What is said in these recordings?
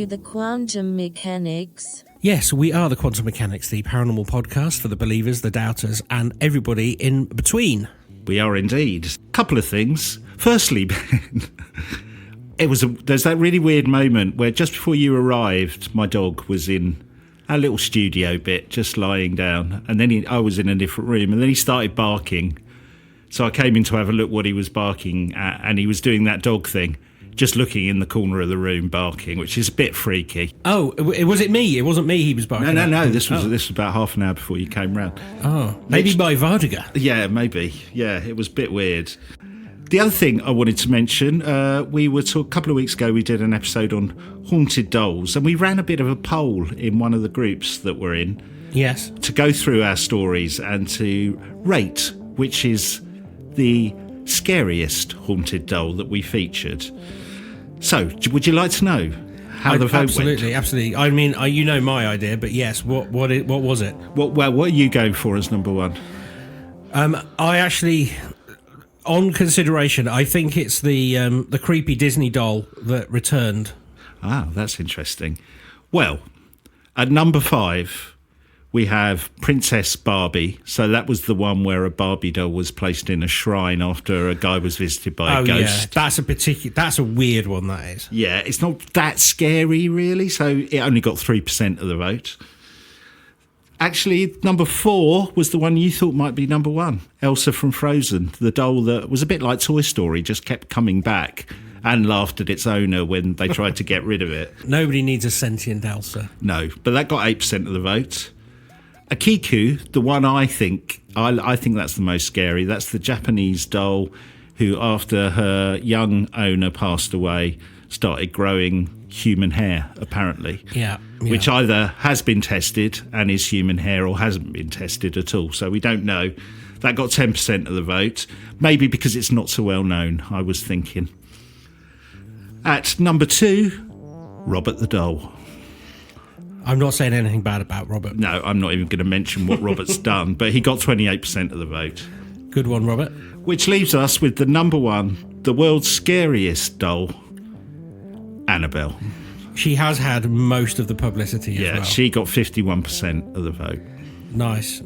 to the quantum mechanics. Yes, we are the Quantum Mechanics, the paranormal podcast for the believers, the doubters, and everybody in between. We are indeed. Couple of things. Firstly, Ben, there's that really weird moment where just before you arrived, my dog was in a little studio bit, just lying down, and then I was in a different room, and then he started barking. So I came in to have a look what he was barking at, and he was doing that dog thing, just looking in the corner of the room barking, which is a bit freaky. Oh, was it me? It wasn't me he was barking at? No. This was about half an hour before you came round. Oh, maybe by Vardiga. Yeah, maybe. Yeah, it was a bit weird. The other thing I wanted to mention, a couple of weeks ago, we did an episode on haunted dolls, and we ran a bit of a poll in one of the groups that we're in. Yes. To go through our stories and to rate which is the scariest haunted doll that we featured. So, would you like to know how the vote went? Absolutely. I mean, you know my idea, but yes, what was it? What are you going for as number one? I actually, on consideration, I think it's the creepy Disney doll that returned. Ah, that's interesting. Well, at number 5, we have Princess Barbie. So that was the one where a Barbie doll was placed in a shrine after a guy was visited by a ghost. Yeah, that's a weird one, that is. Yeah, it's not that scary, really. So it only got 3% of the vote. Actually, number 4 was the one you thought might be number 1. Elsa from Frozen, the doll that was a bit like Toy Story, just kept coming back and laughed at its owner when they tried to get rid of it. Nobody needs a sentient Elsa. No, but that got 8% of the vote. Akiku, the one I think that's the most scary. That's the Japanese doll who, after her young owner passed away, started growing human hair, apparently. Yeah. Which either has been tested and is human hair or hasn't been tested at all. So we don't know. That got 10% of the vote. Maybe because it's not so well known, I was thinking. At number 2, Robert the Doll. I'm not saying anything bad about Robert. No, I'm not even going to mention what Robert's done, but he got 28% of the vote. Good one, Robert. Which leaves us with the number 1, the world's scariest doll, Annabelle. She has had most of the publicity as well. Yeah, she got 51% of the vote. Nice.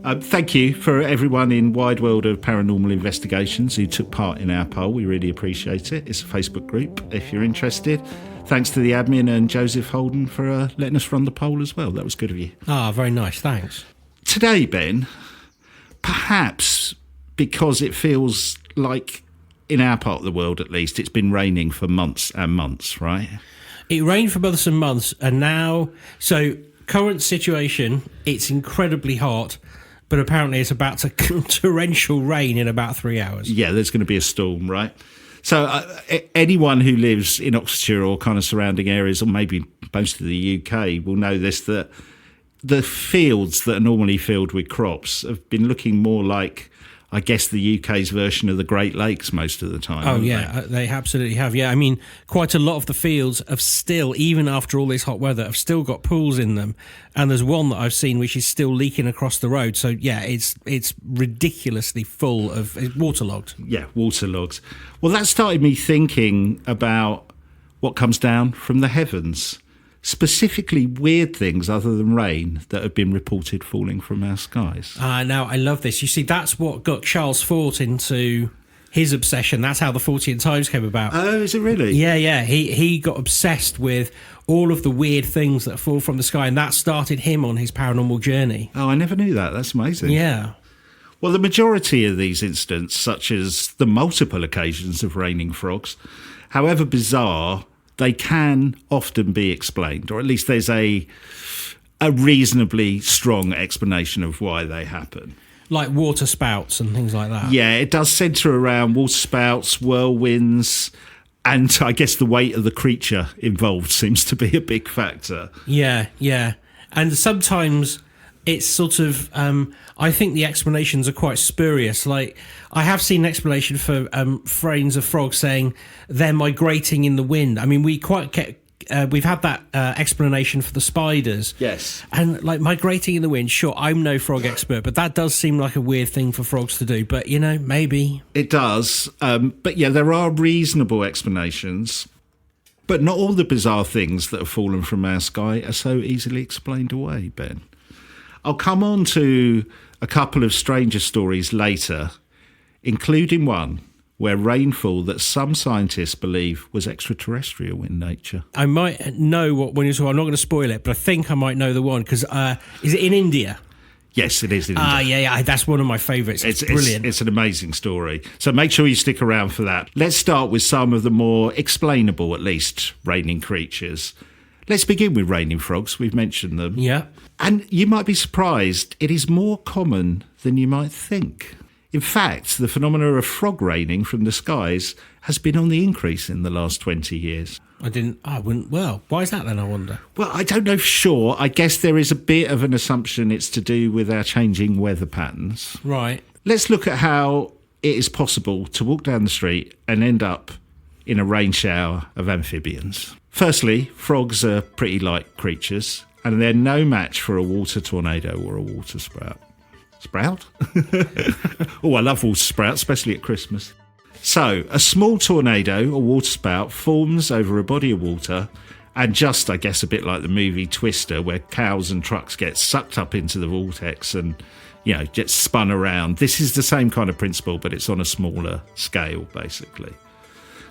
Thank you for everyone in Wide World of Paranormal Investigations who took part in our poll. We really appreciate it. It's a Facebook group if you're interested. Thanks to the admin and Joseph Holden for letting us run the poll as well. That was good of you. Ah, very nice. Thanks. Today, Ben, perhaps because it feels like, in our part of the world at least, it's been raining for months and months, right? It rained for months and months, and now, so current situation, it's incredibly hot, but apparently it's about to torrential rain in about 3 hours. Yeah, there's going to be a storm, right? So anyone who lives in Oxfordshire or kind of surrounding areas, or maybe most of the UK, will know this, that the fields that are normally filled with crops have been looking more like, I guess, the UK's version of the Great Lakes most of the time. Oh, yeah, they absolutely have. Yeah, I mean, quite a lot of the fields have still, even after all this hot weather, have still got pools in them. And there's one that I've seen which is still leaking across the road. So, yeah, it's ridiculously full of waterlogged. Yeah, waterlogged. Well, that started me thinking about what comes down from the heavens. Specifically weird things other than rain that have been reported falling from our skies. Now, I love this. You see, that's what got Charles Fort into his obsession. That's how the Fortean Times came about. Oh, is it really? Yeah. He got obsessed with all of the weird things that fall from the sky, and that started him on his paranormal journey. Oh, I never knew that. That's amazing. Yeah. Well, the majority of these incidents, such as the multiple occasions of raining frogs, however bizarre, they can often be explained, or at least there's a reasonably strong explanation of why they happen. Like water spouts and things like that. Yeah, it does centre around water spouts, whirlwinds, and I guess the weight of the creature involved seems to be a big factor. Yeah. And sometimes it's sort of, I think the explanations are quite spurious. Like, I have seen an explanation for frames of frogs saying they're migrating in the wind. I mean, we've had that explanation for the spiders. Yes. And, like, migrating in the wind, sure, I'm no frog expert, but that does seem like a weird thing for frogs to do. But, you know, maybe. It does. But, yeah, there are reasonable explanations. But not all the bizarre things that have fallen from our sky are so easily explained away, Ben. I'll come on to a couple of stranger stories later, including one where rainfall that some scientists believe was extraterrestrial in nature. I might know what one you're talking. I'm not going to spoil it, but I think I might know the one because is it in India? Yes, it is in India. Yeah. That's one of my favourites. It's brilliant. It's an amazing story. So make sure you stick around for that. Let's start with some of the more explainable, at least, raining creatures. Let's begin with raining frogs. We've mentioned them. Yeah. And you might be surprised, it is more common than you might think. In fact, the phenomena of frog raining from the skies has been on the increase in the last 20 years. Well, why is that then, I wonder? Well, I don't know for sure. I guess there is a bit of an assumption it's to do with our changing weather patterns. Right. Let's look at how it is possible to walk down the street and end up in a rain shower of amphibians. Firstly, frogs are pretty light creatures, and they're no match for a water tornado or a water sprout. Sprout? Oh, I love water sprouts, especially at Christmas. So, a small tornado, or water spout, forms over a body of water, and just, I guess, a bit like the movie Twister, where cows and trucks get sucked up into the vortex and, get spun around. This is the same kind of principle, but it's on a smaller scale, basically.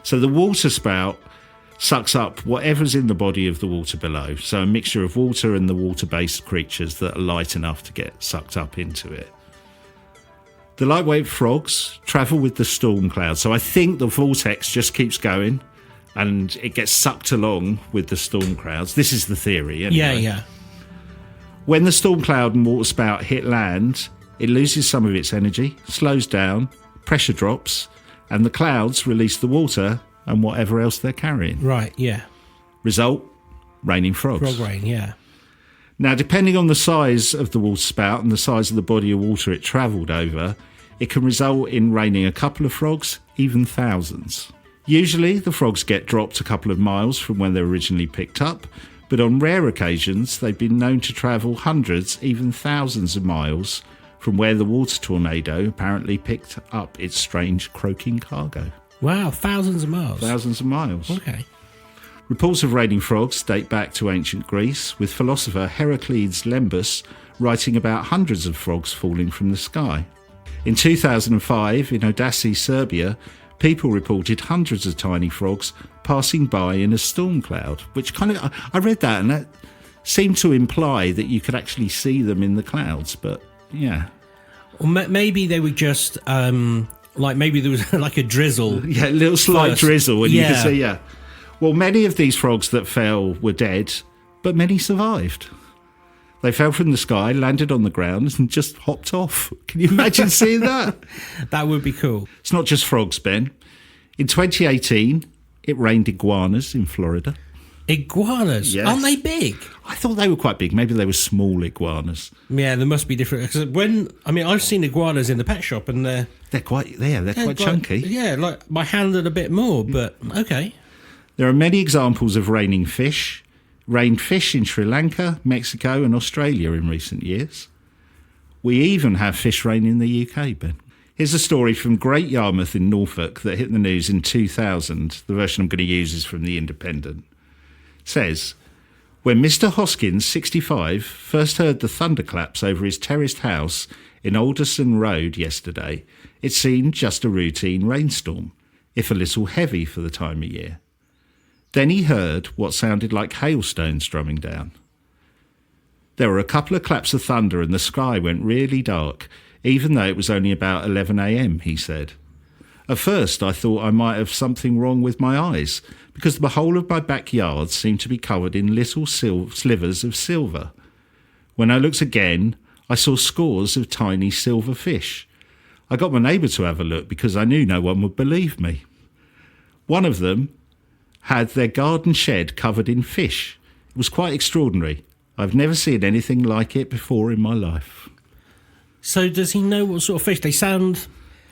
So the water spout sucks up whatever's in the body of the water below. So a mixture of water and the water-based creatures that are light enough to get sucked up into it. The lightweight frogs travel with the storm cloud. So I think the vortex just keeps going and it gets sucked along with the storm clouds. This is the theory, anyway. Yeah. When the storm cloud and water spout hit land, it loses some of its energy, slows down, pressure drops, and the clouds release the water and whatever else they're carrying. Right, yeah. Result, raining frogs. Frog rain, yeah. Now, depending on the size of the water spout and the size of the body of water it travelled over, it can result in raining a couple of frogs, even thousands. Usually, the frogs get dropped a couple of miles from when they were originally picked up, but on rare occasions, they've been known to travel hundreds, even thousands of miles from where the water tornado apparently picked up its strange croaking cargo. Wow, thousands of miles. Thousands of miles. Okay. Reports of raining frogs date back to ancient Greece, with philosopher Heracles Lembus writing about hundreds of frogs falling from the sky. In 2005, in Odasi, Serbia, people reported hundreds of tiny frogs passing by in a storm cloud, which I read that and that seemed to imply that you could actually see them in the clouds, but yeah. Or maybe they were just... maybe there was like a drizzle. Yeah, a little slight drizzle. And yeah. You can see, yeah. Well, many of these frogs that fell were dead, but many survived. They fell from the sky, landed on the ground, and just hopped off. Can you imagine seeing that? That would be cool. It's not just frogs, Ben. In 2018, it rained iguanas in Florida. Iguanas? Yes. Aren't they big? I thought they were quite big. Maybe they were small iguanas. Yeah, they must be different. Because I've seen iguanas in the pet shop and they're quite chunky. Yeah, like my hand and a bit more, but okay. There are many examples of raining fish. Rained fish in Sri Lanka, Mexico and Australia in recent years. We even have fish rain in the UK, Ben. Here's a story from Great Yarmouth in Norfolk that hit the news in 2000. The version I'm going to use is from The Independent. It says, when Mr. Hoskins, 65, first heard the thunderclaps over his terraced house in Alderson Road yesterday, it seemed just a routine rainstorm, if a little heavy for the time of year. Then he heard what sounded like hailstones drumming down. There were a couple of claps of thunder and the sky went really dark, even though it was only about 11 a.m, he said. At first I thought I might have something wrong with my eyes, because the whole of my backyard seemed to be covered in little slivers of silver. When I looked again, I saw scores of tiny silver fish. I got my neighbour to have a look because I knew no one would believe me. One of them had their garden shed covered in fish. It was quite extraordinary. I've never seen anything like it before in my life. So does he know what sort of fish? They sound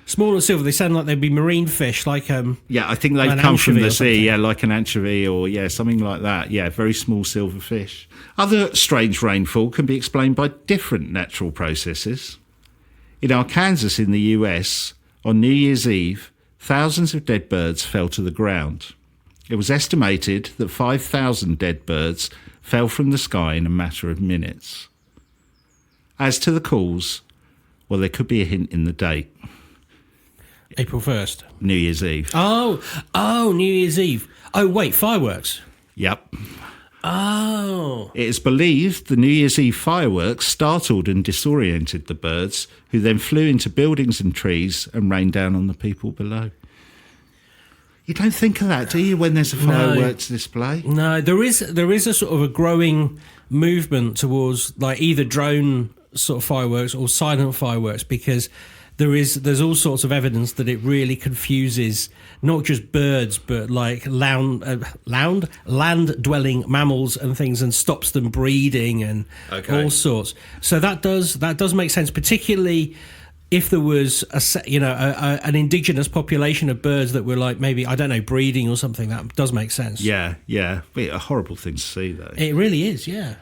small and silver. They sound like they'd be marine fish, like yeah, I think they come from the sea, yeah, like an anchovy or something like that. Yeah, very small silver fish. Other strange rainfall can be explained by different natural processes. In Arkansas in the US, on New Year's Eve, thousands of dead birds fell to the ground. It was estimated that 5,000 dead birds fell from the sky in a matter of minutes. As to the cause, well, there could be a hint in the date. April 1st. New Year's Eve. Oh, New Year's Eve. Oh, wait, fireworks. Yep. Oh. It is believed the New Year's Eve fireworks startled and disoriented the birds, who then flew into buildings and trees and rained down on the people below. You don't think of that, do you, when there's a fireworks display? No, there is a sort of a growing movement towards like either drone sort of fireworks or silent fireworks, because there's all sorts of evidence that it really confuses not just birds but like land-dwelling mammals and things, and stops them breeding and all sorts. So that does make sense, particularly if there was an indigenous population of birds that were like maybe, I don't know, breeding or something. That does make sense. Yeah. A horrible thing to see, though. It really is, yeah.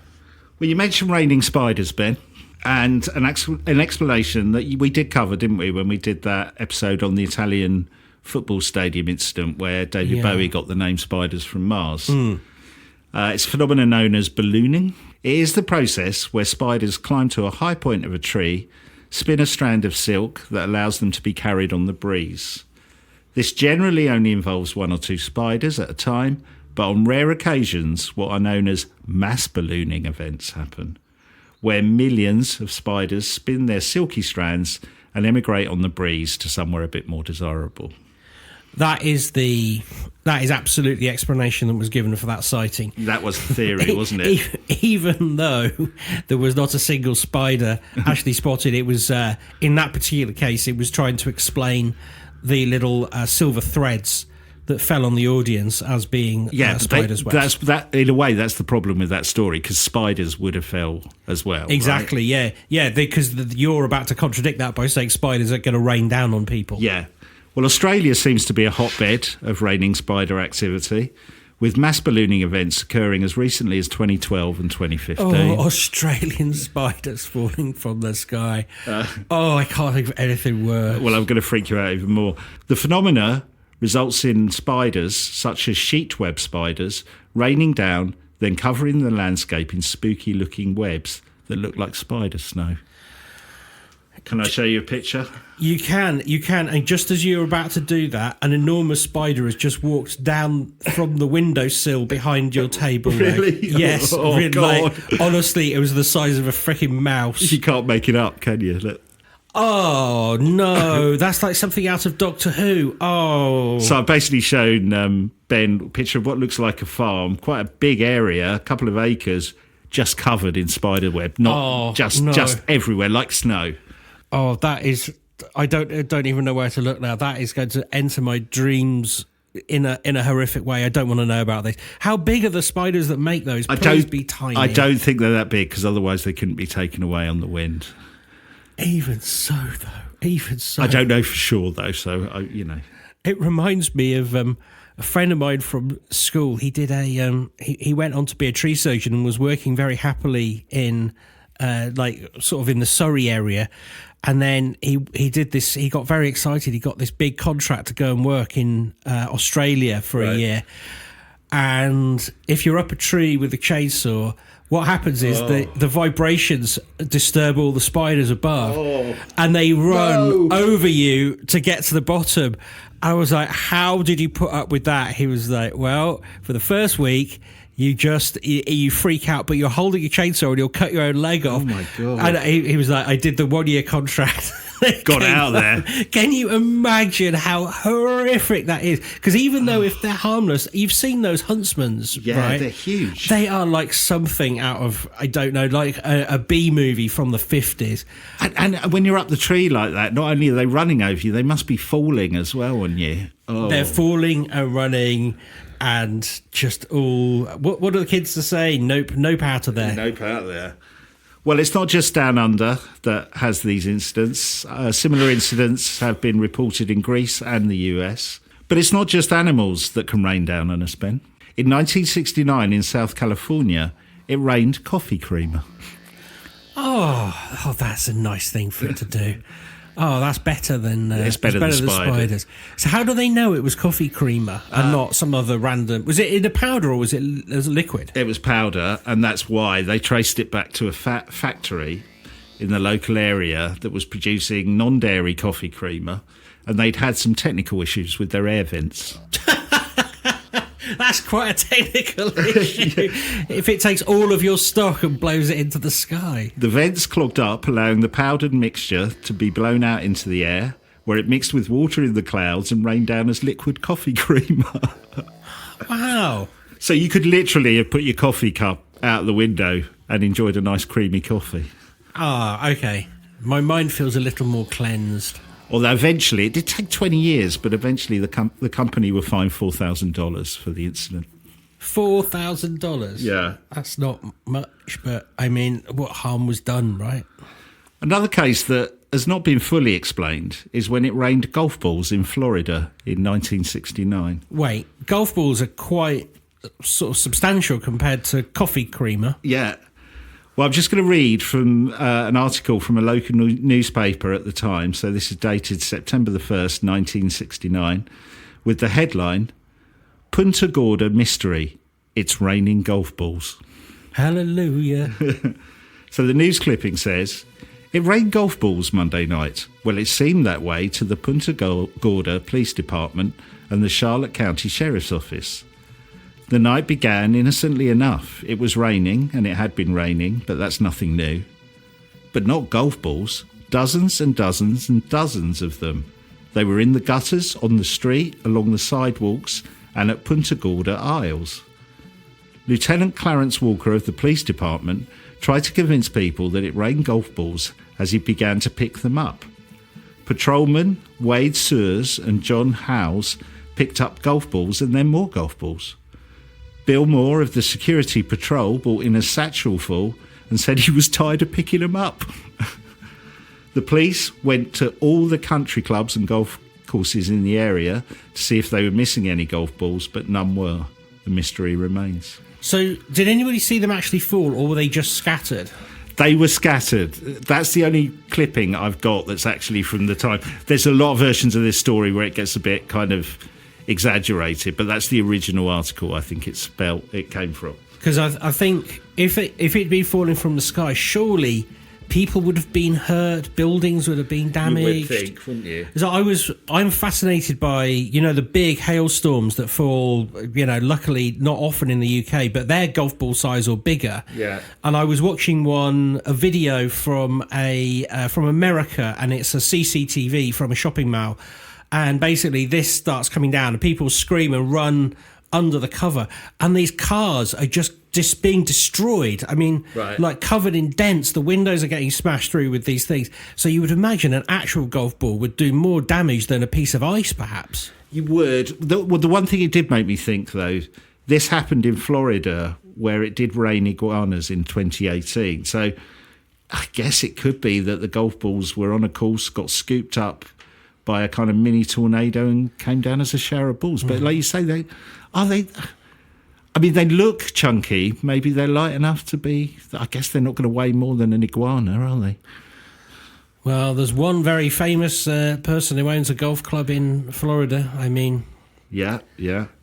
Well, you mentioned raining spiders, Ben, and an explanation that we did cover, didn't we, when we did that episode on the Italian football stadium incident where David Bowie got the name spiders from Mars. It's a phenomenon known as ballooning. It is the process where spiders climb to a high point of a tree, spin a strand of silk that allows them to be carried on the breeze. This generally only involves one or two spiders at a time, but on rare occasions, what are known as mass ballooning events happen, where millions of spiders spin their silky strands and emigrate on the breeze to somewhere a bit more desirable. That is absolutely the explanation that was given for that sighting. That was the theory, wasn't it? Even though there was not a single spider actually spotted, it was in that particular case, it was trying to explain the little silver threads that fell on the audience as being spiders' webs. That in a way, that's the problem with that story, because spiders would have fell as well. Exactly, right? yeah, because you're about to contradict that by saying spiders are going to rain down on people. Yeah. Well, Australia seems to be a hotbed of raining spider activity, with mass ballooning events occurring as recently as 2012 and 2015. Oh, Australian spiders falling from the sky. I can't think of anything worse. Well, I'm going to freak you out even more. The phenomena results in spiders, such as sheet web spiders, raining down, then covering the landscape in spooky-looking webs that look like spider snow. Can I show you a picture? You can. And just as you're about to do that, an enormous spider has just walked down from the windowsill behind your table. Really? Yes. Oh, really, God. like, honestly, it was the size of a freaking mouse. You can't make it up, can you? Look. Oh, no. That's like something out of Doctor Who. Oh. So I've basically shown Ben a picture of what looks like a farm, quite a big area, a couple of acres, just covered in spider web. Just everywhere, like snow. Oh, that is... I don't even know where to look now. That is going to enter my dreams in a horrific way. I don't want to know about this. How big are the spiders that make those? Please be tiny. I don't think they're that big, because otherwise they couldn't be taken away on the wind. Even so, though. I don't know for sure, though, so, It reminds me of a friend of mine from school. He did he went on to be a tree surgeon and was working very happily in, sort of in the Surrey area. And then he did this, he got very excited. He got this big contract to go and work in Australia for a year. And if you're up a tree with a chainsaw, what happens is the vibrations disturb all the spiders above, and they run over you to get to the bottom. I was like, how did you put up with that? He was like, well, for the first week, you freak out, but you're holding a chainsaw and you'll cut your own leg off. Oh my God. And he was like, I did the 1 year contract. Got out there. Can you imagine how horrific that is? Because even though if they're harmless, you've seen those huntsmans, right? They're huge. They are like something out of, I don't know, like a B movie from the 50s. And when you're up the tree like that, not only are they running over you, they must be falling as well on you. Oh. They're falling and running and just all... What are the kids to say? Nope out of there. Nope out of there. Well, it's not just down under that has these incidents. Similar incidents have been reported in Greece and the US. But it's not just animals that can rain down on us, Ben. In 1969 in South California, it rained coffee creamer. Oh, that's a nice thing for it to do. Oh, that's better than It's better than spiders. So how do they know it was coffee creamer and not some other random? Was it in a powder or was it as a liquid? It was powder, and that's why they traced it back to a factory in the local area that was producing non-dairy coffee creamer, and they'd had some technical issues with their air vents. That's quite a technical issue. If it takes all of your stock and blows it into the sky. The vents clogged up, allowing the powdered mixture to be blown out into the air, where it mixed with water in the clouds and rained down as liquid coffee creamer. Wow. So you could literally have put your coffee cup out the window and enjoyed a nice creamy coffee. Ah, okay. My mind feels a little more cleansed. Although eventually, it did take 20 years, but eventually the company were fined $4,000 for the incident. $4,000? Yeah. That's not much, but I mean, what harm was done, right? Another case that has not been fully explained is when it rained golf balls in Florida in 1969. Wait, golf balls are quite sort of substantial compared to coffee creamer. Yeah. Well, I'm just going to read from an article from a local newspaper at the time. So this is dated September the 1st, 1969, with the headline, Punta Gorda Mystery, It's Raining Golf Balls. Hallelujah. So the news clipping says, it rained golf balls Monday night. Well, it seemed that way to the Punta Gorda Police Department and the Charlotte County Sheriff's Office. The night began innocently enough. It was raining, and it had been raining, but that's nothing new. But not golf balls. Dozens and dozens and dozens of them. They were in the gutters, on the street, along the sidewalks, and at Punta Gorda aisles. Lieutenant Clarence Walker of the police department tried to convince people that it rained golf balls as he began to pick them up. Patrolmen Wade Sears and John Howes picked up golf balls and then more golf balls. Bill Moore of the security patrol brought in a satchel full and said he was tired of picking them up. The police went to all the country clubs and golf courses in the area to see if they were missing any golf balls, but none were. The mystery remains. So, did anybody see them actually fall, or were they just scattered? They were scattered. That's the only clipping I've got that's actually from the time. There's a lot of versions of this story where it gets a bit kind of exaggerated, but that's the original article I think it came from. Because I think if it'd been falling from the sky, surely people would have been hurt, buildings would have been damaged. You would think, wouldn't you? I'm fascinated by, the big hailstorms that fall, luckily not often in the UK, but they're golf ball size or bigger. Yeah. And I was watching a video from from America, and it's a CCTV from a shopping mall. And basically this starts coming down and people scream and run under the cover. And these cars are just being destroyed. I mean, right. Like covered in dents. The windows are getting smashed through with these things. So you would imagine an actual golf ball would do more damage than a piece of ice, perhaps. You would. The one thing it did make me think, though, this happened in Florida where it did rain iguanas in 2018. So I guess it could be that the golf balls were on a course, got scooped up by a kind of mini tornado and came down as a shower of balls. But like you say, they look chunky. Maybe they're light enough to be, I guess they're not going to weigh more than an iguana, are they? Well, there's one very famous person who owns a golf club in Florida. I mean... Yeah.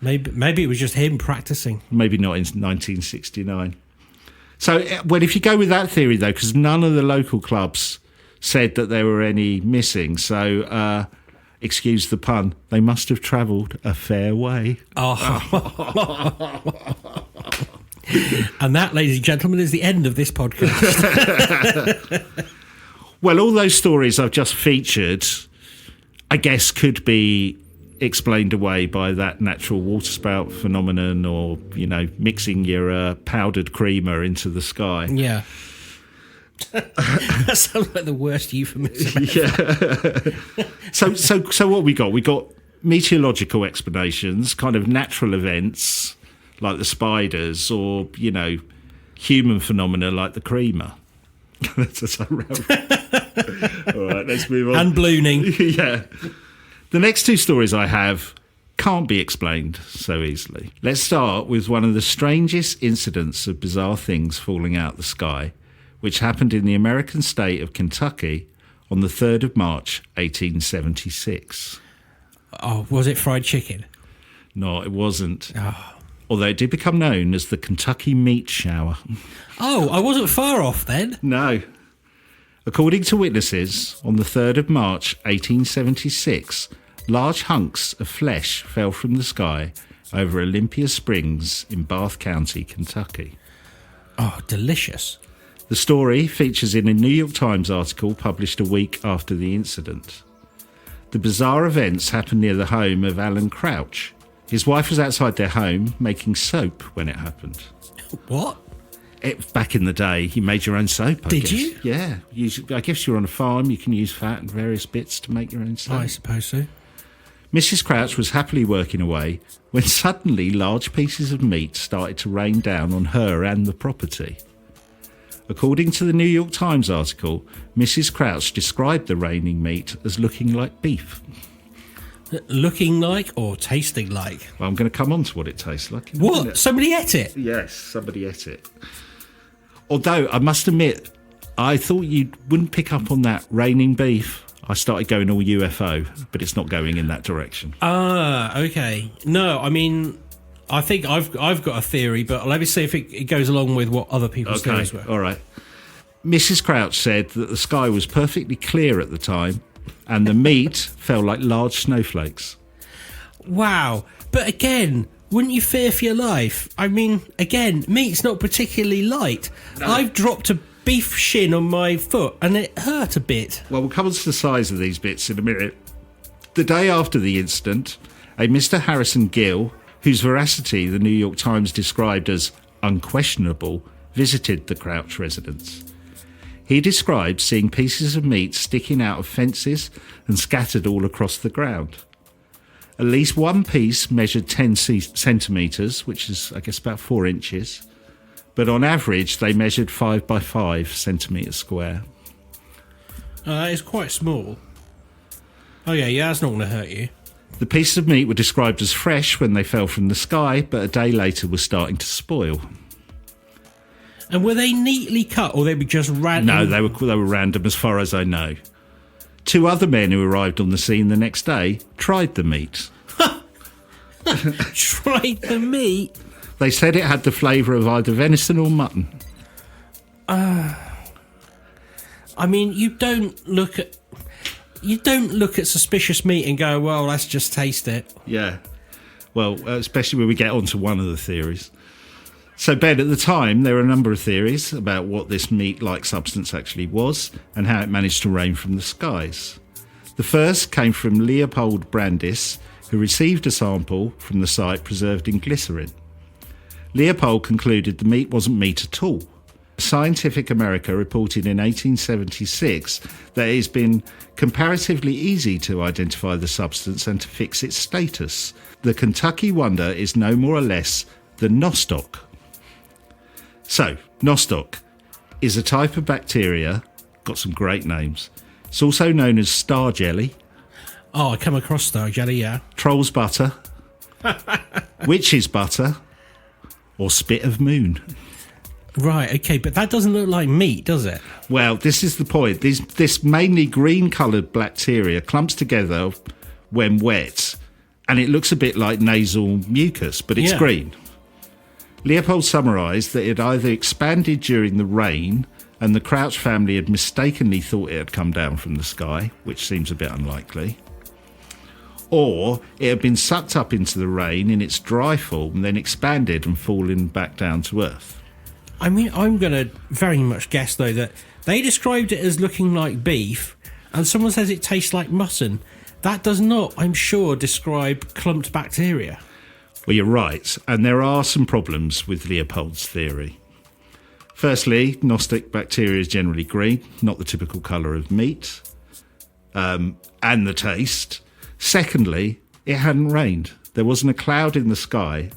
Maybe it was just him practicing. Maybe not in 1969. So, well, if you go with that theory, though, because none of the local clubs said that there were any missing. So, excuse the pun, they must have travelled a fair way. Oh. And that, ladies and gentlemen, is the end of this podcast. Well, all those stories I've just featured, I guess, could be explained away by that natural waterspout phenomenon or, mixing your powdered creamer into the sky. Yeah. That sounds like the worst euphemism ever. Yeah. So what we got? We got meteorological explanations, kind of natural events like the spiders, or human phenomena like the creamer. That's all right, let's move on. And ballooning. Yeah. The next two stories I have can't be explained so easily. Let's start with one of the strangest incidents of bizarre things falling out the sky, which happened in the American state of Kentucky on the 3rd of March 1876. Oh, was it fried chicken? No, it wasn't. Oh. Although it did become known as the Kentucky Meat Shower. Oh, I wasn't far off then. No. According to witnesses, on the 3rd of March 1876, large hunks of flesh fell from the sky over Olympia Springs in Bath County, Kentucky. Oh, delicious. The story features in a New York Times article published a week after the incident. The bizarre events happened near the home of Alan Crouch. His wife was outside their home making soap when it happened. What? Back in the day, you made your own soap, I guess. Did you? Yeah. I guess you're on a farm, you can use fat and various bits to make your own soap. I suppose so. Mrs. Crouch was happily working away when suddenly large pieces of meat started to rain down on her and the property. According to the New York Times article, Mrs. Crouch described the raining meat as looking like beef. Looking like or tasting like? Well, I'm going to come on to what it tastes like. What? Somebody ate it? Yes, somebody ate it. Although, I must admit, I thought you wouldn't pick up on that raining beef. I started going all UFO, but it's not going in that direction. Ah, okay. No, I mean, I think I've got a theory, but let me see if it goes along with what other people's theories were. All right. Mrs. Crouch said that the sky was perfectly clear at the time and the meat fell like large snowflakes. Wow. But again, wouldn't you fear for your life? I mean, again, meat's not particularly light. No. I've dropped a beef shin on my foot and it hurt a bit. Well, we'll come on to the size of these bits in a minute. The day after the incident, a Mr. Harrison Gill, whose veracity the New York Times described as unquestionable, visited the Crouch residence. He described seeing pieces of meat sticking out of fences and scattered all across the ground. At least one piece measured 10 centimetres, which is, I guess, about 4 inches. But on average, they measured 5 by 5 centimetres square. That is quite small. Oh, yeah, that's not going to hurt you. The pieces of meat were described as fresh when they fell from the sky, but a day later were starting to spoil. And were they neatly cut, or they were just random? No, they were random as far as I know. 2 other men who arrived on the scene the next day tried the meat. Tried the meat? They said it had the flavour of either venison or mutton. I mean, you don't look at suspicious meat and go, well, let's just taste it. Yeah. Well, especially when we get onto one of the theories. So, Ben, at the time, there were a number of theories about what this meat-like substance actually was and how it managed to rain from the skies. The first came from Leopold Brandis, who received a sample from the site preserved in glycerin. Leopold concluded the meat wasn't meat at all. Scientific America reported in 1876 that it has been comparatively easy to identify the substance and to fix its status. The Kentucky Wonder is no more or less than nostoc. So, nostoc is a type of bacteria, got some great names. It's also known as star jelly. Oh, I come across star jelly, yeah. Troll's butter, witch's butter, or spit of moon. Right, okay, but that doesn't look like meat, does it? Well, this is the point. This mainly green-coloured bacteria clumps together when wet, and it looks a bit like nasal mucus, but it's green. Leopold summarised that it either expanded during the rain and the Crouch family had mistakenly thought it had come down from the sky, which seems a bit unlikely, or it had been sucked up into the rain in its dry form, then expanded and fallen back down to earth. I mean, I'm going to very much guess, though, that they described it as looking like beef, and someone says it tastes like mutton. That does not, I'm sure, describe clumped bacteria. Well, you're right, and there are some problems with Leopold's theory. Firstly, nostoc bacteria is generally green, not the typical colour of meat, and the taste. Secondly, it hadn't rained. There wasn't a cloud in the sky,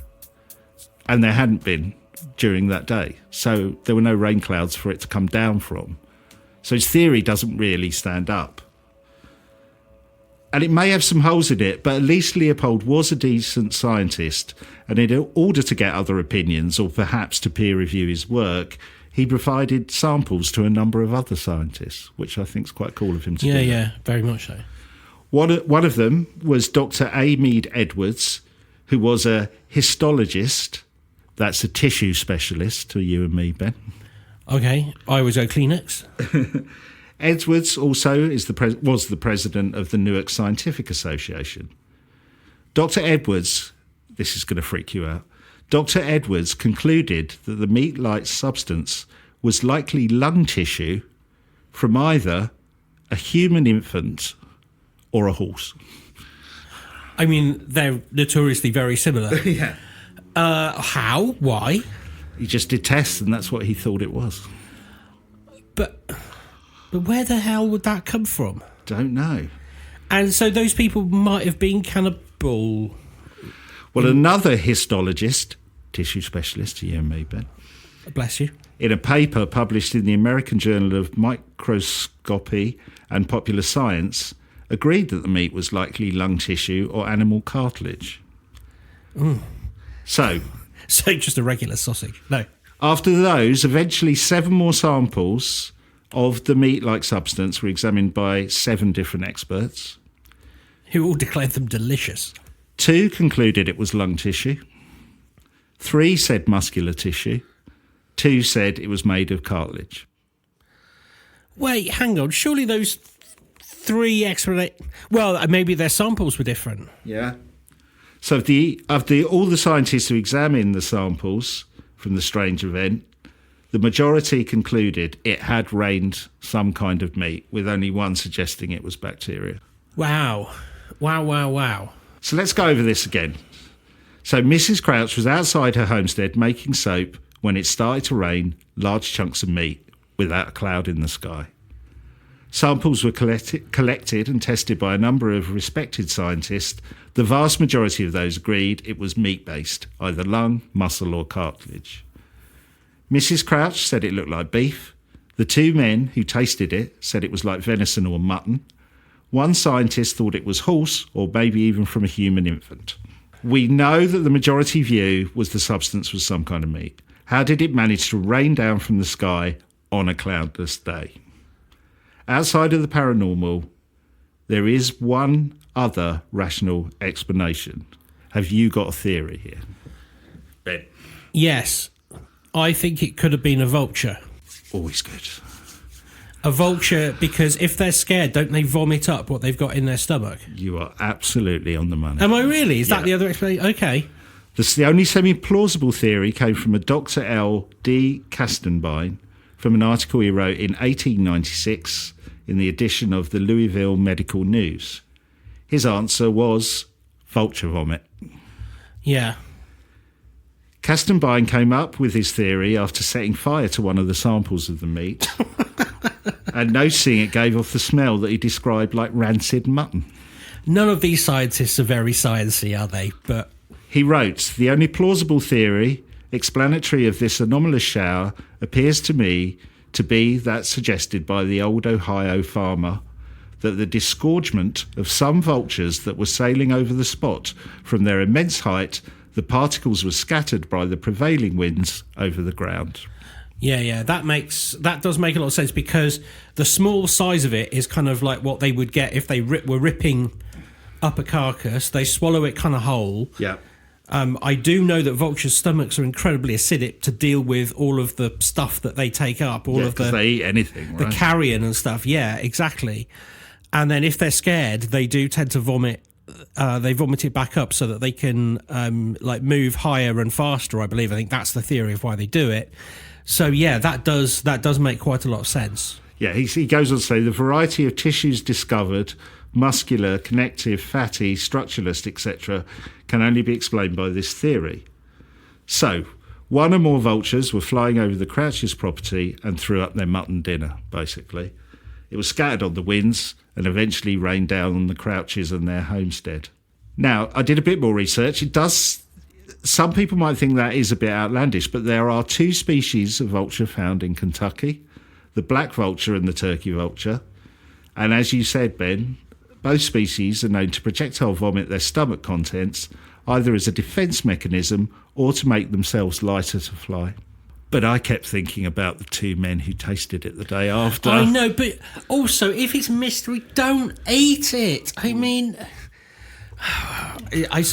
and there hadn't been during that day. So there were no rain clouds for it to come down from. So his theory doesn't really stand up. And it may have some holes in it, but at least Leopold was a decent scientist, and in order to get other opinions, or perhaps to peer review his work, he provided samples to a number of other scientists, which I think is quite cool of him to do. Yeah, very much so. One of them was Dr. A. Mead Edwards, who was a histologist. That's a tissue specialist to you and me, Ben. Okay, I always go Kleenex. Edwards also was the president of the Newark Scientific Association. Dr. Edwards, this is going to freak you out, Dr. Edwards concluded that the meat-like substance was likely lung tissue from either a human infant or a horse. I mean, they're notoriously very similar. Yeah. How? Why? He just did tests and that's what he thought it was. But where the hell would that come from? Don't know. And so those people might have been cannibal. Well, another histologist, tissue specialist to you and me, Ben, Bless you. in a paper published in the American Journal of Microscopy and Popular Science, agreed that the meat was likely lung tissue or animal cartilage. So just a regular sausage. No. after those, eventually 7 more samples of the meat-like substance were examined by 7 different experts. Who all declared them delicious. 2 concluded it was lung tissue. 3 said muscular tissue. 2 said it was made of cartilage. Wait, hang on. Surely those 3 explanations... Well, maybe their samples were different. Yeah. So of all the scientists who examined the samples from the strange event, the majority concluded it had rained some kind of meat, with only 1 suggesting it was bacteria. Wow. Wow. So let's go over this again. So Mrs. Crouch was outside her homestead making soap when it started to rain large chunks of meat without a cloud in the sky. Samples were collected and tested by a number of respected scientists. The vast majority of those agreed it was meat-based, either lung, muscle or cartilage. Mrs. Crouch said it looked like beef. The 2 men who tasted it said it was like venison or mutton. 1 scientist thought it was horse or maybe even from a human infant. We know that the majority view was the substance was some kind of meat. How did it manage to rain down from the sky on a cloudless day? Outside of the paranormal, there is one other rational explanation. Have you got a theory here, Ben? Yes. I think it could have been a vulture. Always good. A vulture, because if they're scared, don't they vomit up what they've got in their stomach? You are absolutely on the money. Am I really? Is that the other explanation? Okay. The only semi-plausible theory came from a Dr. L. D. Castenbein from an article he wrote in 1896 in the edition of the Louisville Medical News. His answer was vulture vomit. Yeah. Castenbein came up with his theory after setting fire to one of the samples of the meat and noticing it gave off the smell that he described like rancid mutton. None of these scientists are very sciencey, are they? But he wrote, the only plausible theory explanatory of this anomalous shower appears to me to be that suggested by the old Ohio farmer, that the disgorgement of some vultures that were sailing over the spot from their immense height, the particles were scattered by the prevailing winds over the ground. yeah, that does make a lot of sense, because the small size of it is kind of like what they would get if they were ripping up a carcass. They swallow it kind of whole. Yeah. I do know that vultures' stomachs are incredibly acidic to deal with all of the stuff that they take up, all of the they eat anything, right? The carrion and stuff. Yeah, exactly. And then if they're scared, they do tend to vomit. They vomit it back up so that they can move higher and faster. I believe. I think that's the theory of why they do it. So yeah, that does make quite a lot of sense. Yeah, he goes on to say the variety of tissues discovered, muscular, connective, fatty, structuralist, etc., can only be explained by this theory. So, 1 or more vultures were flying over the Crouches' property and threw up their mutton dinner, basically. It was scattered on the winds and eventually rained down on the Crouches and their homestead. Now, I did a bit more research. Some people might think that is a bit outlandish, but there are 2 species of vulture found in Kentucky, the black vulture and the turkey vulture. And as you said, Ben, both species are known to projectile vomit their stomach contents, either as a defence mechanism or to make themselves lighter to fly. But I kept thinking about the two men who tasted it the day after. I know, but also, if it's mystery, don't eat it. I mean, I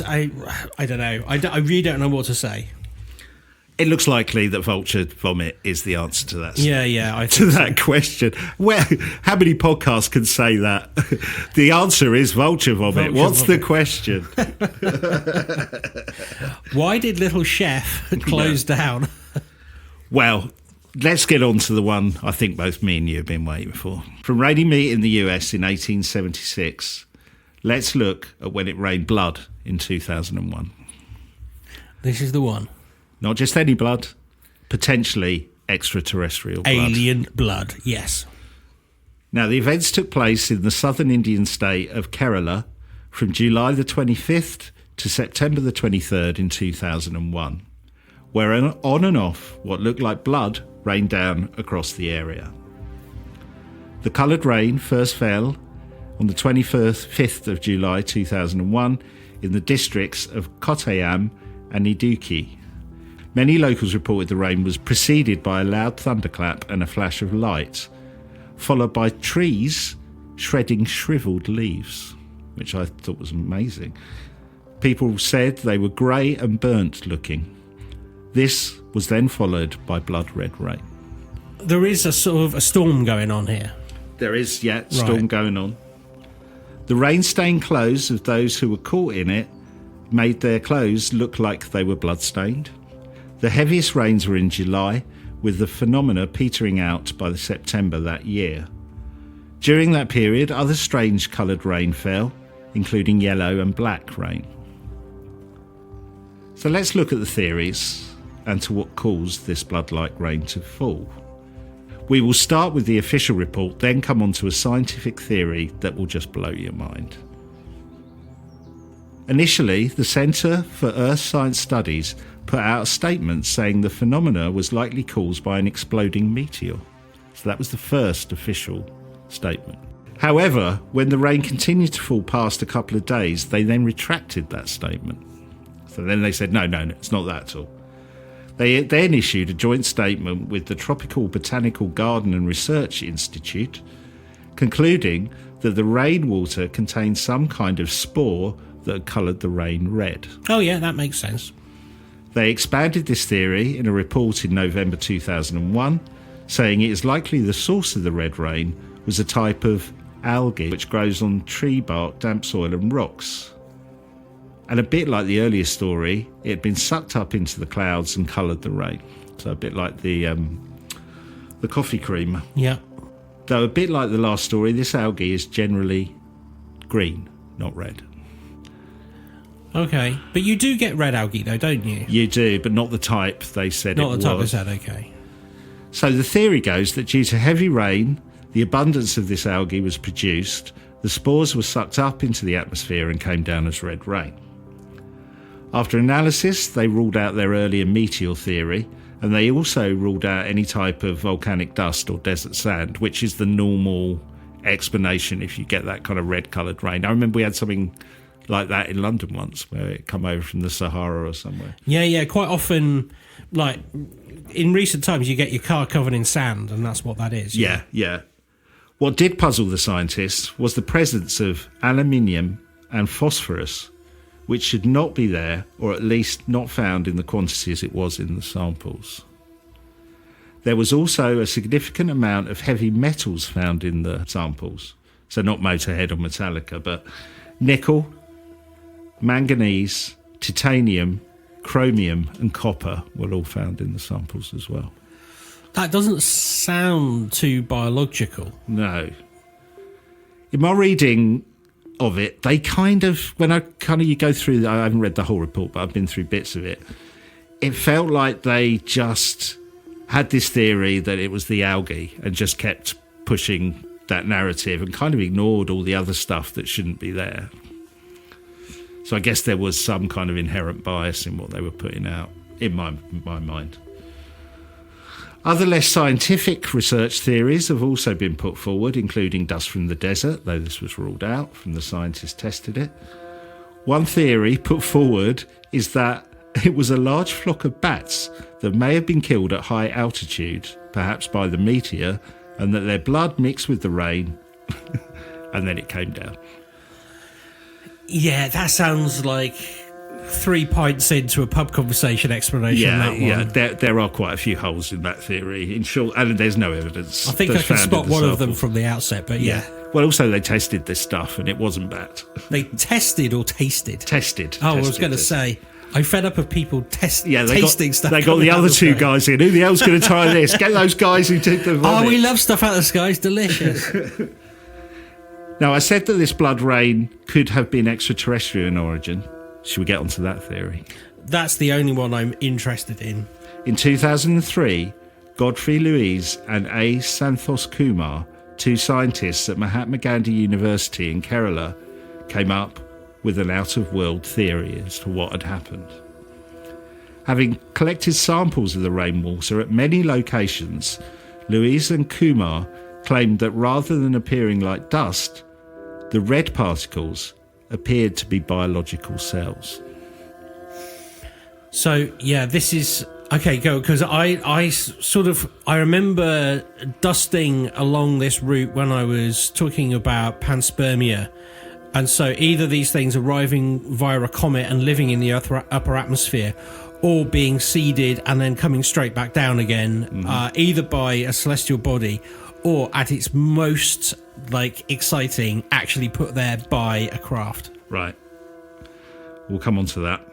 don't know. I really don't know what to say. It looks likely that vulture vomit is the answer to that. Yeah, I to think that question. Well, how many podcasts can say that? The answer is vulture vomit. What's the question? Why did Little Chef close down? Well, let's get on to the one I think both me and you have been waiting for. From raining meat in the US in 1876, let's look at when it rained blood in 2001. This is the one. Not just any blood, potentially extraterrestrial blood. Alien blood, yes. Now, the events took place in the southern Indian state of Kerala from July the 25th to September the 23rd in 2001, where on and off what looked like blood rained down across the area. The coloured rain first fell on the 25th of July 2001 in the districts of Kottayam and Idukki. Many locals reported the rain was preceded by a loud thunderclap and a flash of light, followed by trees shredding shriveled leaves, which I thought was amazing. People said they were grey and burnt looking. This was then followed by blood red rain. There is a sort of a storm going on here. There is, storm going on. The rain-stained clothes of those who were caught in it made their clothes look like they were blood-stained. The heaviest rains were in July, with the phenomena petering out by the September that year. During that period, other strange coloured rain fell, including yellow and black rain. So let's look at the theories and to what caused this blood-like rain to fall. We will start with the official report, then come on to a scientific theory that will just blow your mind. Initially, the Centre for Earth Science Studies put out a statement saying the phenomena was likely caused by an exploding meteor. So that was the first official statement. However, when the rain continued to fall past a couple of days, they then retracted that statement. So then they said, no, it's not that at all. They then issued a joint statement with the Tropical Botanical Garden and Research Institute, concluding that the rainwater contained some kind of spore that had coloured the rain red. Oh yeah, that makes sense. They expanded this theory in a report in November 2001, saying it is likely the source of the red rain was a type of algae which grows on tree bark, damp soil and rocks. And a bit like the earlier story, it had been sucked up into the clouds and coloured the rain. So a bit like the coffee creamer. Yeah. Though a bit like the last story, this algae is generally green, not red. Okay, but you do get red algae though, don't you? You do, but not the type they said it was. Not the type they said, okay. So the theory goes that due to heavy rain, the abundance of this algae was produced, the spores were sucked up into the atmosphere and came down as red rain. After analysis, they ruled out their earlier meteor theory, and they also ruled out any type of volcanic dust or desert sand, which is the normal explanation if you get that kind of red-coloured rain. I remember we had something like that in London once, where it come over from the Sahara or somewhere. Yeah, quite often, like, in recent times, you get your car covered in sand, and that's what that is. Yeah. What did puzzle the scientists was the presence of aluminium and phosphorus, which should not be there, or at least not found in the quantities it was in the samples. There was also a significant amount of heavy metals found in the samples, so not Motorhead or Metallica, but nickel, manganese, titanium, chromium and copper were all found in the samples as well. That doesn't sound too biological. No. In my reading of it, they kind of, when you go through, I haven't read the whole report, but I've been through bits of it, it felt like they just had this theory that it was the algae and just kept pushing that narrative and kind of ignored all the other stuff that shouldn't be there. So I guess there was some kind of inherent bias in what they were putting out, in my mind. Other less scientific research theories have also been put forward, including dust from the desert, though this was ruled out from the scientists tested it. One theory put forward is that it was a large flock of bats that may have been killed at high altitude, perhaps by the meteor, and that their blood mixed with the rain, and then it came down. Yeah, that sounds like 3 pints into a pub conversation explanation. There are quite a few holes in that theory. In short, and there's no evidence. I think I can spot one of them from the outset, but yeah. Well, also they tested this stuff and it wasn't bad. They tested or tasted? Tested. I was going to say, I'm fed up of people tasting stuff. They got the other two guys in. Who the hell's going to try this? Get those guys who did the vomit. Oh, we love stuff out of the sky. It's delicious. Now, I said that this blood rain could have been extraterrestrial in origin. Should we get onto that theory? That's the only one I'm interested in. In 2003, Godfrey Louise and A. Santhos Kumar, 2 scientists at Mahatma Gandhi University in Kerala, came up with an out-of-world theory as to what had happened. Having collected samples of the rainwater at many locations, Louise and Kumar claimed that rather than appearing like dust, the red particles appeared to be biological cells. So, yeah, this is... Okay, go, because I remember dusting along this route when I was talking about panspermia. And so either these things arriving via a comet and living in the upper atmosphere, or being seeded and then coming straight back down again, either by a celestial body or at its most exciting, actually put there by a craft. Right. We'll come on to that.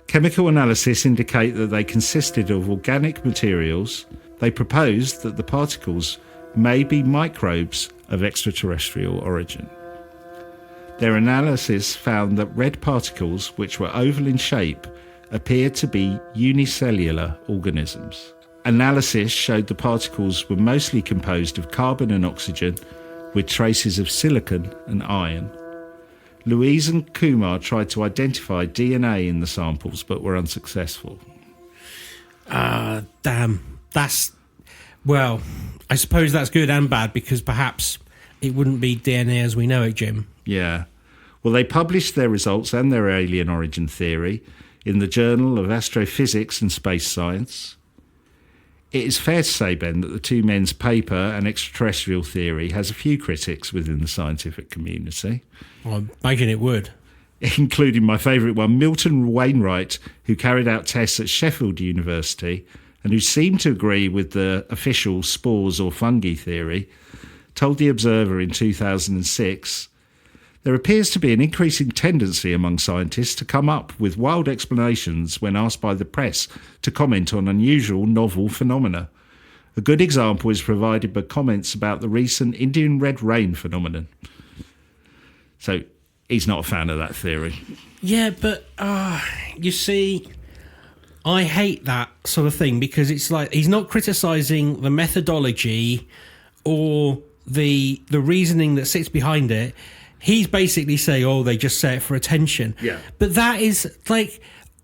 Chemical analysis indicate that they consisted of organic materials. They proposed that the particles may be microbes of extraterrestrial origin. Their analysis found that red particles, which were oval in shape, appeared to be unicellular organisms. Analysis showed the particles were mostly composed of carbon and oxygen, with traces of silicon and iron. Louise and Kumar tried to identify DNA in the samples, but were unsuccessful. Damn. Well, I suppose that's good and bad, because perhaps it wouldn't be DNA as we know it, Jim. Yeah. Well, they published their results and their alien origin theory in the Journal of Astrophysics and Space Science. It is fair to say, Ben, that the two men's paper and extraterrestrial theory has a few critics within the scientific community. I imagine it would. Including my favourite one, Milton Wainwright, who carried out tests at Sheffield University and who seemed to agree with the official spores or fungi theory, told The Observer in 2006, "There appears to be an increasing tendency among scientists to come up with wild explanations when asked by the press to comment on unusual, novel phenomena. A good example is provided by comments about the recent Indian red rain phenomenon." So he's not a fan of that theory. Yeah, but you see, I hate that sort of thing, because it's like he's not criticising the methodology or the reasoning that sits behind it. He's basically saying, oh, they just say it for attention. Yeah. But that is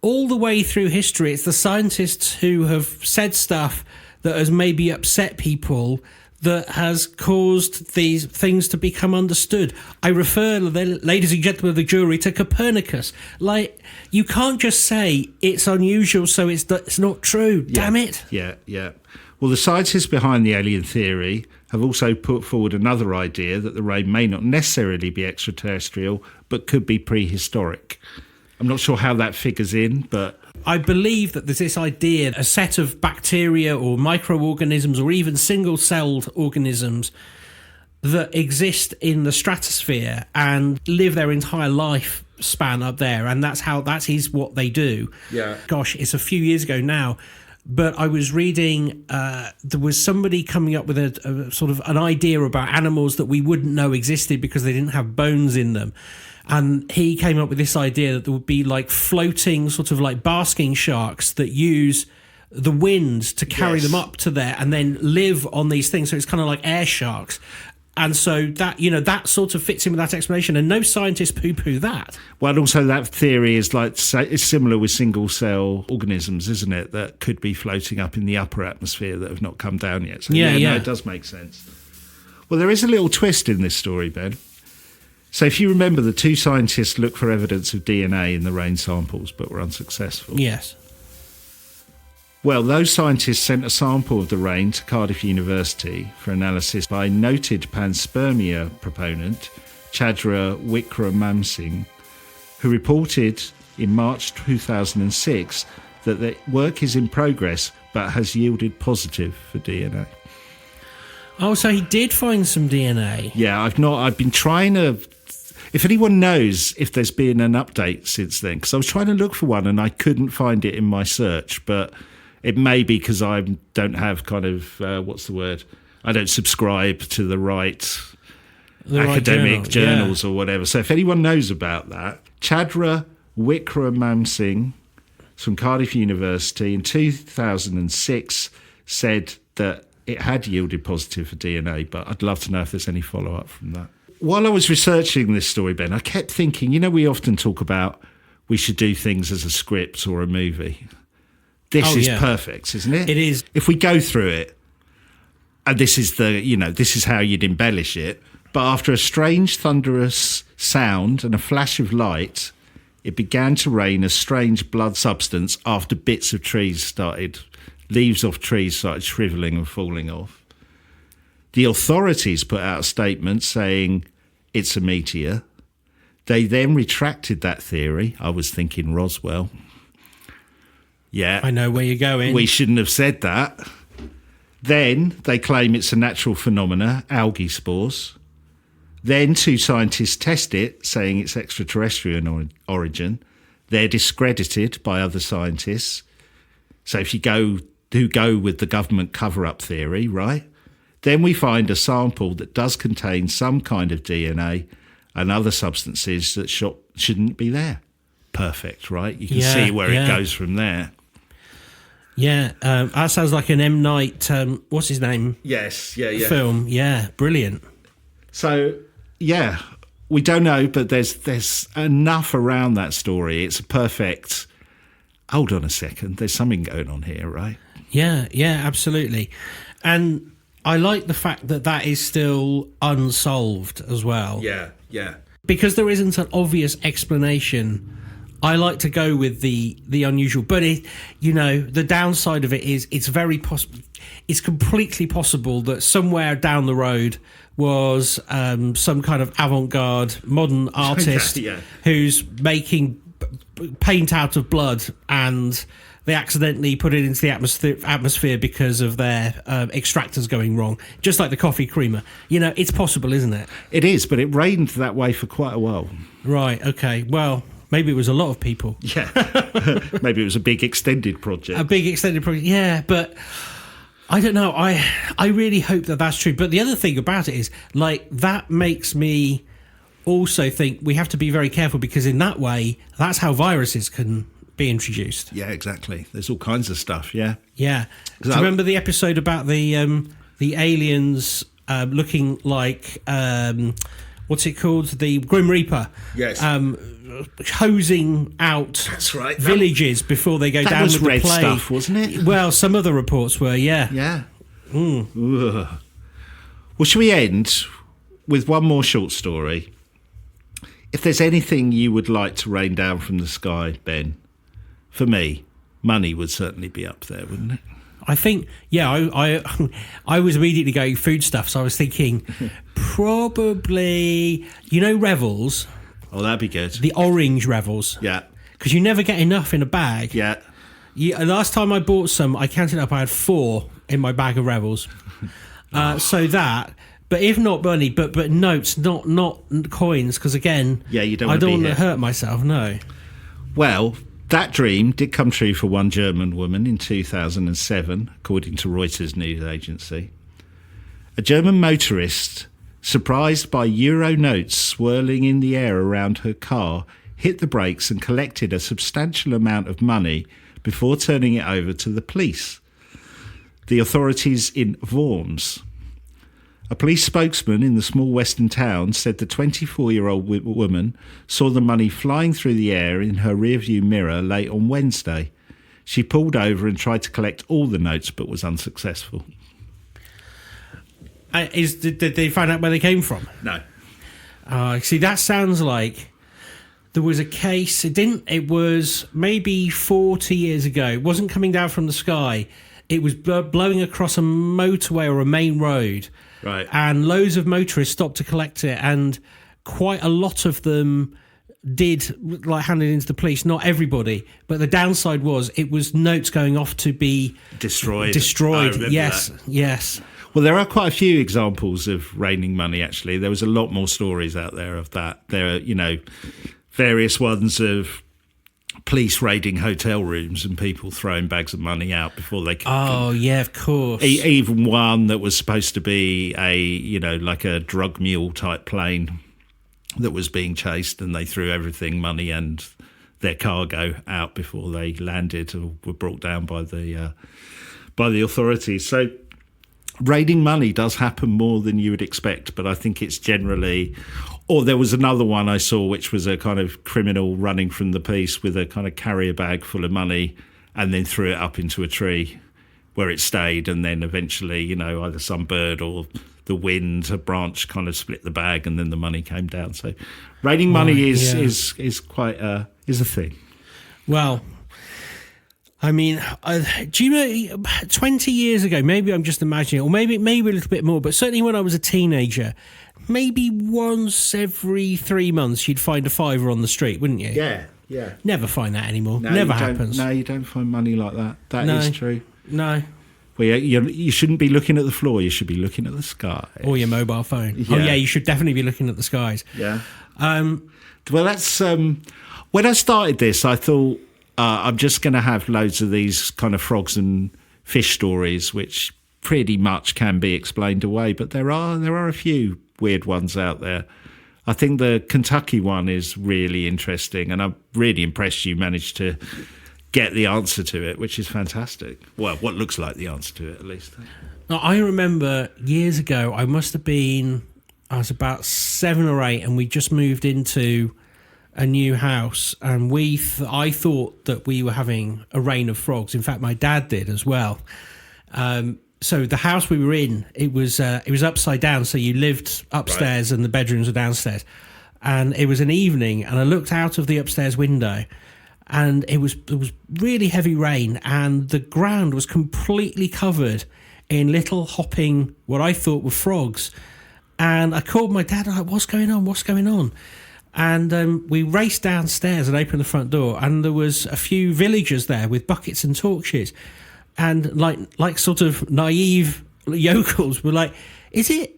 all the way through history, it's the scientists who have said stuff that has maybe upset people that has caused these things to become understood. I refer, ladies and gentlemen of the jury, to Copernicus. You can't just say it's unusual, so it's not true. Yeah. Damn it. Yeah. Well, the scientists behind the alien theory have also put forward another idea that the rain may not necessarily be extraterrestrial, but could be prehistoric. I'm not sure how that figures in, but... I believe that there's this idea, a set of bacteria or microorganisms or even single-celled organisms that exist in the stratosphere and live their entire life span up there, and that is what they do. Yeah. Gosh, it's a few years ago now, but I was reading, there was somebody coming up with a sort of an idea about animals that we wouldn't know existed because they didn't have bones in them. And he came up with this idea that there would be floating sort of basking sharks that use the wind to carry them up to there and then live on these things. So it's kind of like air sharks. And so that sort of fits in with that explanation, and no scientists poo-poo that. Well, and also that theory is it's similar with single-cell organisms, isn't it? That could be floating up in the upper atmosphere that have not come down yet. So, no, it does make sense. Well, there is a little twist in this story, Ben. So if you remember, the two scientists looked for evidence of DNA in the rain samples but were unsuccessful. Yes. Well, those scientists sent a sample of the rain to Cardiff University for analysis by noted panspermia proponent Chandra Wickramasinghe, who reported in March 2006 that the work is in progress but has yielded positive for DNA. Oh, so he did find some DNA. Yeah, I've been trying to... If anyone knows if there's been an update since then, because I was trying to look for one and I couldn't find it in my search, but it may be because I don't have kind of, what's the word? I don't subscribe to the right academic journals or whatever. So if anyone knows about that, Chandra Wickramasinghe from Cardiff University in 2006 said that it had yielded positive for DNA, but I'd love to know if there's any follow-up from that. While I was researching this story, Ben, I kept thinking, we often talk about we should do things as a script or a movie. This is perfect, isn't it? It is. If we go through it, and this is how you'd embellish it, but after a strange thunderous sound and a flash of light, it began to rain a strange blood substance after leaves off trees started shrivelling and falling off. The authorities put out a statement saying it's a meteor. They then retracted that theory. I was thinking Roswell. Yeah. I know where you're going. We shouldn't have said that. Then they claim it's a natural phenomena, algae spores. Then two scientists test it, saying it's extraterrestrial in origin. They're discredited by other scientists. So if you go with the government cover-up theory, right? Then we find a sample that does contain some kind of DNA and other substances that shouldn't be there. Perfect, right? You can see where it goes from there. Yeah, that sounds like an M. Night, what's his name? Yes, film. Yeah, brilliant. So, yeah, we don't know, but there's enough around that story. It's a perfect... Hold on a second, there's something going on here, right? Yeah, absolutely. And I like the fact that is still unsolved as well. Yeah. Because there isn't an obvious explanation, I like to go with the unusual. But the downside of it is it's very possible. It's completely possible that somewhere down the road was some kind of avant-garde modern artist who's making paint out of blood, and they accidentally put it into the atmosphere because of their extractors going wrong, just like the coffee creamer. It's possible, isn't it? It is, but it rained that way for quite a while. Right, okay. Well, maybe it was a lot of people. Yeah. Maybe it was a big extended project. Yeah, but I don't know. I really hope that that's true. But the other thing about it is, that makes me also think we have to be very careful, because in that way, that's how viruses can be introduced. Yeah, exactly. There's all kinds of stuff, yeah. Yeah. Do you remember the episode about the aliens looking like, what's it called? The Grim Reaper. Yes. Hosing out villages before they go down with the plague. That was red stuff, wasn't it? Well, some other reports were, yeah. Yeah. Well, should we end with one more short story? If there's anything you would like to rain down from the sky, Ben, for me, money would certainly be up there, wouldn't it? I think, I was immediately going food stuff, so I was thinking probably, Revels. Oh, that'd be good. The orange Revels. Yeah. Because you never get enough in a bag. Yeah. Last time I bought some, I counted up, I had 4 in my bag of Revels. So that... But if not money, but notes, not coins, because again, you don't I don't want to hurt myself, no. Well, that dream did come true for one German woman in 2007, according to Reuters news agency. A German motorist, surprised by euro notes swirling in the air around her car, hit the brakes and collected a substantial amount of money before turning it over to the police. The authorities in Worms. A police spokesman in the small western town said the 24-year-old woman saw the money flying through the air in her rearview mirror late on Wednesday. She pulled over and tried to collect all the notes, but was unsuccessful. Did they find out where they came from? No. See, that sounds like there was a case. It was maybe 40 years ago. It wasn't coming down from the sky. It was blowing across a motorway or a main road. Right. And loads of motorists stopped to collect it. And quite a lot of them did hand it into the police. Not everybody. But the downside was it was notes going off to be Destroyed. Yes. That. Yes. Well, there are quite a few examples of raining money, actually. There was a lot more stories out there of that. There are, various ones of police raiding hotel rooms and people throwing bags of money out before they could. Oh, yeah, of course. Even one that was supposed to be like a drug mule type plane that was being chased, and they threw everything, money and their cargo, out before they landed or were brought down by the authorities. So raiding money does happen more than you would expect, but I think it's generally... Or there was another one I saw, which was a kind of criminal running from the police with a kind of carrier bag full of money and then threw it up into a tree where it stayed, and then eventually, either some bird or the wind, a branch kind of split the bag, and then the money came down. So raiding money is quite is a thing. Well, I mean, do you know, 20 years ago, maybe I'm just imagining it, or maybe a little bit more, but certainly when I was a teenager, maybe once every 3 months you'd find a fiver on the street, wouldn't you? Yeah. Never find that anymore. No, Never happens. No, you don't find money like that. That is true. No. Well, you shouldn't be looking at the floor. You should be looking at the sky. Or your mobile phone. Yeah. Oh, yeah, you should definitely be looking at the skies. Yeah. Well, that's... when I started this, I thought... I'm just going to have loads of these kind of frogs and fish stories, which pretty much can be explained away. But there are a few weird ones out there. I think the Kentucky one is really interesting, and I'm really impressed you managed to get the answer to it, which is fantastic. Well, what looks like the answer to it, at least. Now, I remember years ago, I was about 7 or 8, and we just moved into a new house, and I thought that we were having a rain of frogs. In fact, my dad did as well. So the house we were in, it was upside down. So you lived upstairs, right, and the bedrooms were downstairs. And it was an evening, and I looked out of the upstairs window, and it was really heavy rain, and the ground was completely covered in little hopping, what I thought were frogs. And I called my dad. I'm like, "What's going on? What's going on?" And we raced downstairs and opened the front door, and there was a few villagers there with buckets and torches, and like sort of naive yokels were like, "Is it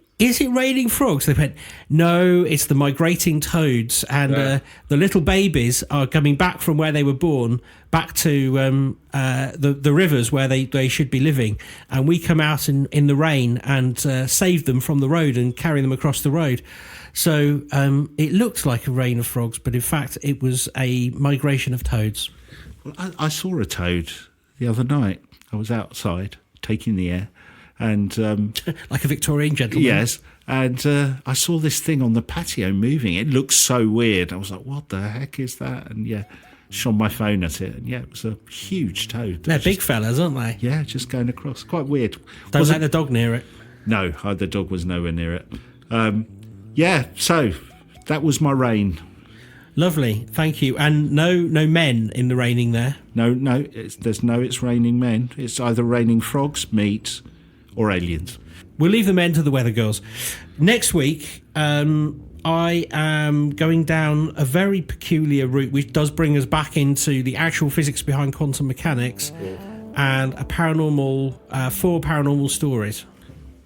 raining frogs?" They went, "No, it's the migrating toads, and the little babies are coming back from where they were born back to the rivers where they should be living, and we come out in the rain and save them from the road and carry them across the road." So it looked like a rain of frogs, but in fact it was a migration of toads. Well, I saw a toad the other night. I was outside taking the air, and like a Victorian gentleman. Yes, and I saw this thing on the patio moving. It looked so weird. I was like, "What the heck is that?" And shone my phone at it, and it was a huge toad. They're big fellas, aren't they? Yeah, just going across. Quite weird. Don't let the dog near it. No, the dog was nowhere near it. So that was my rain. Lovely, thank you. And no men in the raining there? No, it's raining men. It's either raining frogs, meat, or aliens. We'll leave the men to the weather girls. Next week, I am going down a very peculiar route, which does bring us back into the actual physics behind quantum mechanics, and a paranormal, 4 paranormal stories.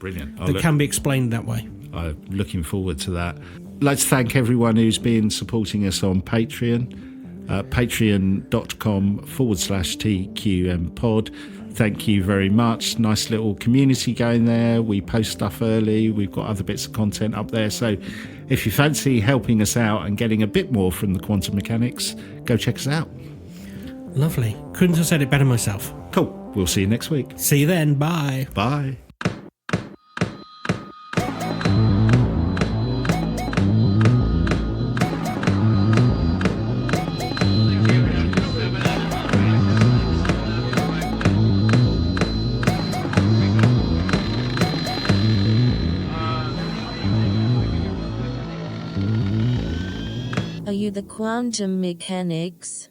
Brilliant. That can be explained that way. I'm looking forward to that. Let's thank everyone who's been supporting us on Patreon, patreon.com/TQM pod. Thank you very much. Nice little community going there. We post stuff early. We've got other bits of content up there. So if you fancy helping us out and getting a bit more from the quantum mechanics, go check us out. Lovely. Couldn't have said it better myself. Cool. We'll see you next week. See you then. Bye. Bye. you the quantum mechanics?